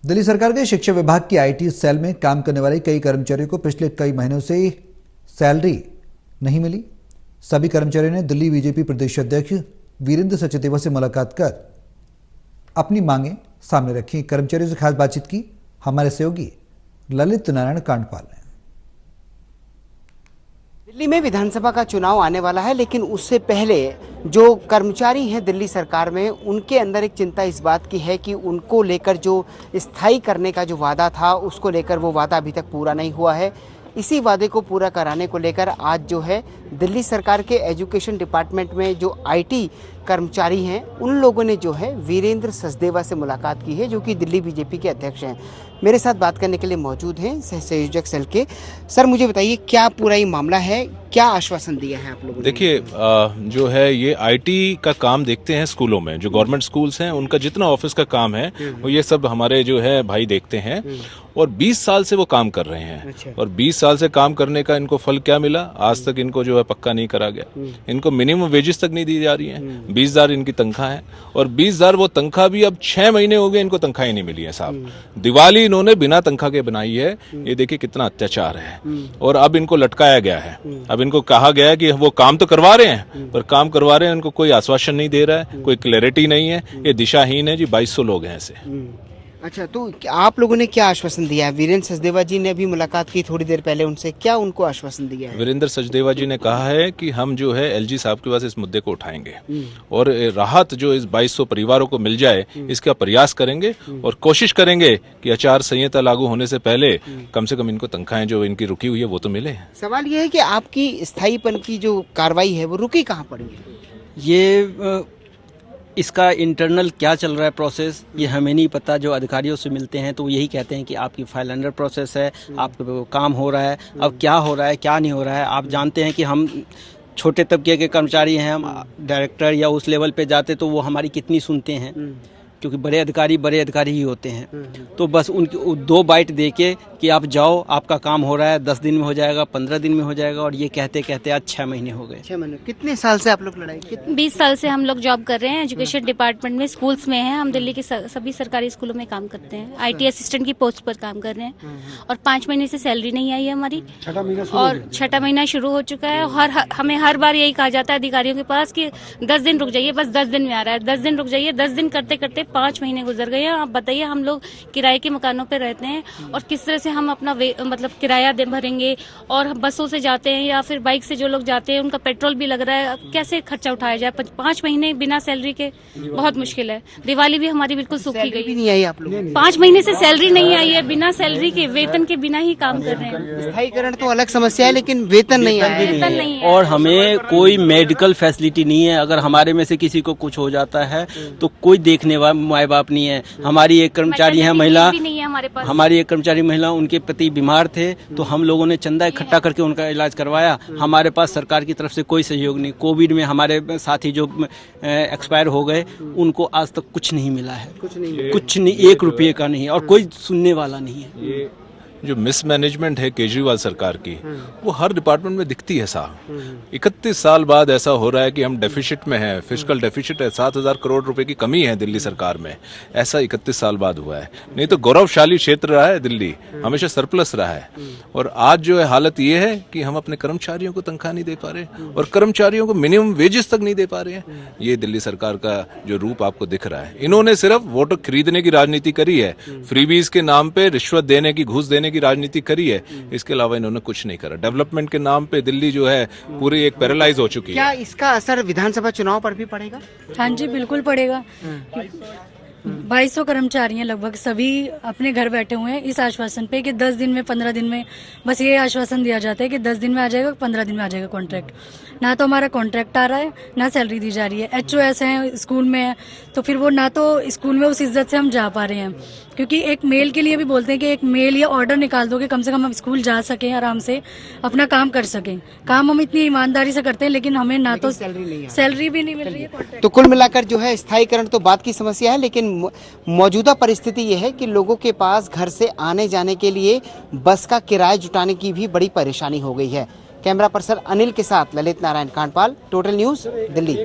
दिल्ली सरकार के शिक्षा विभाग की आईटी सेल में काम करने वाले कई कर्मचारियों को पिछले कई महीनों से सैलरी नहीं मिली। सभी कर्मचारियों ने दिल्ली बीजेपी प्रदेश अध्यक्ष वीरेंद्र सचदेवा से मुलाकात कर अपनी मांगें सामने रखी। कर्मचारियों से खास बातचीत की हमारे सहयोगी ललित नारायण कांडपाल ने। दिल्ली में विधानसभा का चुनाव आने वाला है, लेकिन उससे पहले जो कर्मचारी हैं दिल्ली सरकार में, उनके अंदर एक चिंता इस बात की है कि उनको लेकर जो स्थायी करने का जो वादा था, उसको लेकर वो वादा अभी तक पूरा नहीं हुआ है। इसी वादे को पूरा कराने को लेकर आज जो है दिल्ली सरकार के एजुकेशन डिपार्टमेंट में जो आईटी कर्मचारी हैं, उन लोगों ने जो है वीरेंद्र सचदेवा से मुलाकात की है, जो कि दिल्ली बीजेपी के अध्यक्ष हैं। मेरे साथ बात करने के लिए मौजूद हैं सह संयोजक सेल के। सर, मुझे बताइए क्या पूरा ये मामला है, क्या आश्वासन दिया है आप लोगों ने? देखिए, जो है ये आईटी का काम देखते हैं स्कूलों में, जो गवर्नमेंट स्कूल्स हैं उनका जितना ऑफिस का काम है वो ये सब हमारे जो है भाई देखते हैं, और 20 साल से वो काम कर रहे हैं। अच्छा। और 20 साल से काम करने का इनको फल क्या मिला? आज तक इनको जो है पक्का नहीं करा गया। इनको मिनिमम वेजेस तक नहीं दी जा रही है। 20,000 इनकी तनख्वाह है, और 20,000 वो तनख्वाह भी अब 6 महीने हो गए इनको तनख्वाह ही नहीं मिली है साहब। दिवाली इन्होंने बिना तनख्वाह के बनाई है। ये देखिए कितना अत्याचार है। और अब इनको लटकाया गया है। अब इनको कहा गया है कि वो काम तो करवा रहे हैं, पर काम करवा रहे हैं, उनको कोई आश्वासन नहीं दे रहा है, कोई क्लैरिटी नहीं है। ये दिशाहीन है जी। 2200 लोग हैं ऐसे। अच्छा, तो आप लोगों ने क्या आश्वासन दिया है? वीरेंद्र सचदेवा जी ने अभी मुलाकात की थोड़ी देर पहले, उनसे क्या उनको आश्वासन दिया है? वीरेंद्र सचदेवा जी ने कहा है कि हम जो है एलजी साहब के पास इस मुद्दे को उठाएंगे और राहत जो इस 2200 परिवारों को मिल जाए, इसका प्रयास करेंगे, और कोशिश करेंगे कि आचार संहिता लागू होने से पहले कम से कम इनको तनख्वाहें जो इनकी रुकी हुई है वो तो मिले। सवाल यह है कि आपकी स्थायीपन की जो कार्रवाई है वो रुकी कहाँ पड़ी है? ये इसका इंटरनल क्या चल रहा है प्रोसेस, ये हमें नहीं पता। जो अधिकारियों से मिलते हैं तो यही कहते हैं कि आपकी फाइल अंडर प्रोसेस है, आपका काम हो रहा है। अब क्या हो रहा है क्या नहीं हो रहा है, आप जानते हैं कि हम छोटे तबके के कर्मचारी हैं। हम डायरेक्टर या उस लेवल पे जाते तो वो हमारी कितनी सुनते हैं, क्योंकि बड़े अधिकारी ही होते हैं। तो बस उनकी 2 बाइट दे के कि आप जाओ, आपका काम हो रहा है, 10 दिन में हो जाएगा, 15 दिन में हो जाएगा, और ये कहते कहते आज 6 महीने हो गए। 6 महीने? कितने साल से आप लोग लड़ाई? 20 साल से हम लोग जॉब कर रहे हैं एजुकेशन डिपार्टमेंट में, स्कूल्स में हैं। हम दिल्ली के सभी सरकारी स्कूलों में काम करते हैं, आईटी असिस्टेंट की पोस्ट पर काम कर रहे हैं, और 5 महीने से सैलरी नहीं आई है हमारी, और 6ठा महीना शुरू हो चुका है। और हमें हर बार यही कहा जाता है अधिकारियों के पास कि 10 दिन रुक जाइए, बस 10 दिन में आ रहा है, 10 दिन रुक जाइए। 10 दिन करते करते 5 महीने गुजर गए हैं। आप बताइए, हम लोग किराए के मकानों पे रहते हैं, और किस तरह से हम अपना मतलब किराया भरेंगे, और बसों से जाते हैं या फिर बाइक से जो लोग जाते हैं उनका पेट्रोल भी लग रहा है। कैसे खर्चा उठाया जाए? 5 महीने बिना सैलरी के बहुत मुश्किल है। दिवाली भी हमारी बिल्कुल सूखी गई। नहीं आई आप लोग? 5 महीने से सैलरी नहीं आई है। बिना सैलरी के, वेतन के बिना ही काम कर रहे हैं। स्थायीकरण तो अलग समस्या है, लेकिन वेतन नहीं है। और हमें कोई मेडिकल फैसिलिटी नहीं है। अगर हमारे में से किसी को कुछ हो जाता है तो कोई देखने वाला माए बाप नहीं है। हमारी एक कर्मचारी है महिला, हमारी एक कर्मचारी महिला, उनके पति बीमार थे, तो हम लोगों ने चंदा इकट्ठा करके उनका इलाज करवाया। हमारे पास सरकार की तरफ से कोई सहयोग नहीं। कोविड में हमारे साथी जो एक्सपायर हो गए, उनको आज तक कुछ नहीं मिला है, कुछ नहीं, 1 रुपये का नहीं, और कोई सुनने वाला नहीं है। जो मिसमैनेजमेंट है केजरीवाल सरकार की, वो हर डिपार्टमेंट में दिखती है साहब। 31 साल बाद ऐसा हो रहा है कि हम डेफिसिट में हैं, फिस्कल डेफिसिट है, 7,000 करोड़ रुपए की कमी है दिल्ली सरकार में। ऐसा 31 साल बाद हुआ है। नहीं तो गौरवशाली क्षेत्र रहा है दिल्ली, हमेशा सरप्लस रहा है। और आज जो है हालत ये है कि हम अपने कर्मचारियों को तनख्वाह नहीं दे पा रहे, और कर्मचारियों को मिनिमम वेजेस तक नहीं दे पा रहे हैं। ये दिल्ली सरकार का जो रूप आपको दिख रहा है। इन्होंने सिर्फ वोट खरीदने की राजनीति करी है, फ्रीबीज के नाम पे रिश्वत देने की, घूस देने की राजनीति करी है। इसके अलावा इन्होंने कुछ नहीं करा। डेवलपमेंट के नाम पे दिल्ली जो है पूरी एक पैरालाइज हो चुकी है। क्या इसका असर विधानसभा चुनाव पर भी पड़ेगा? हाँ जी, बिल्कुल पड़ेगा। 2200 कर्मचारी हैं, लगभग सभी अपने घर बैठे हुए हैं इस आश्वासन पे कि 10 दिन में, 15 दिन में, बस ये आश्वासन दिया जाता है कि 10 दिन में आ जाएगा, 15 दिन में आ जाएगा कॉन्ट्रैक्ट। ना तो हमारा कॉन्ट्रैक्ट आ रहा है, ना सैलरी दी जा रही है। HOS हैं, स्कूल में है, तो फिर वो ना तो स्कूल में उस इज्जत से हम जा पा रहे हैं, क्योंकि एक मेल के लिए भी बोलते हैं कि एक मेल या ऑर्डर निकाल दो कि कम से कम हम स्कूल जा सकें, आराम से अपना काम कर सकें। काम हम इतनी ईमानदारी से करते हैं, लेकिन हमें ना तो सैलरी भी नहीं मिल रही है। तो कुल मिलाकर जो है स्थायीकरण तो बात की समस्या है, लेकिन मौजूदा परिस्थिति ये है कि लोगों के पास घर से आने जाने के लिए बस का किराया जुटाने की भी बड़ी परेशानी हो गई है। कैमरा पर्सन अनिल के साथ ललित नारायण कांडपाल, टोटल न्यूज़, दिल्ली।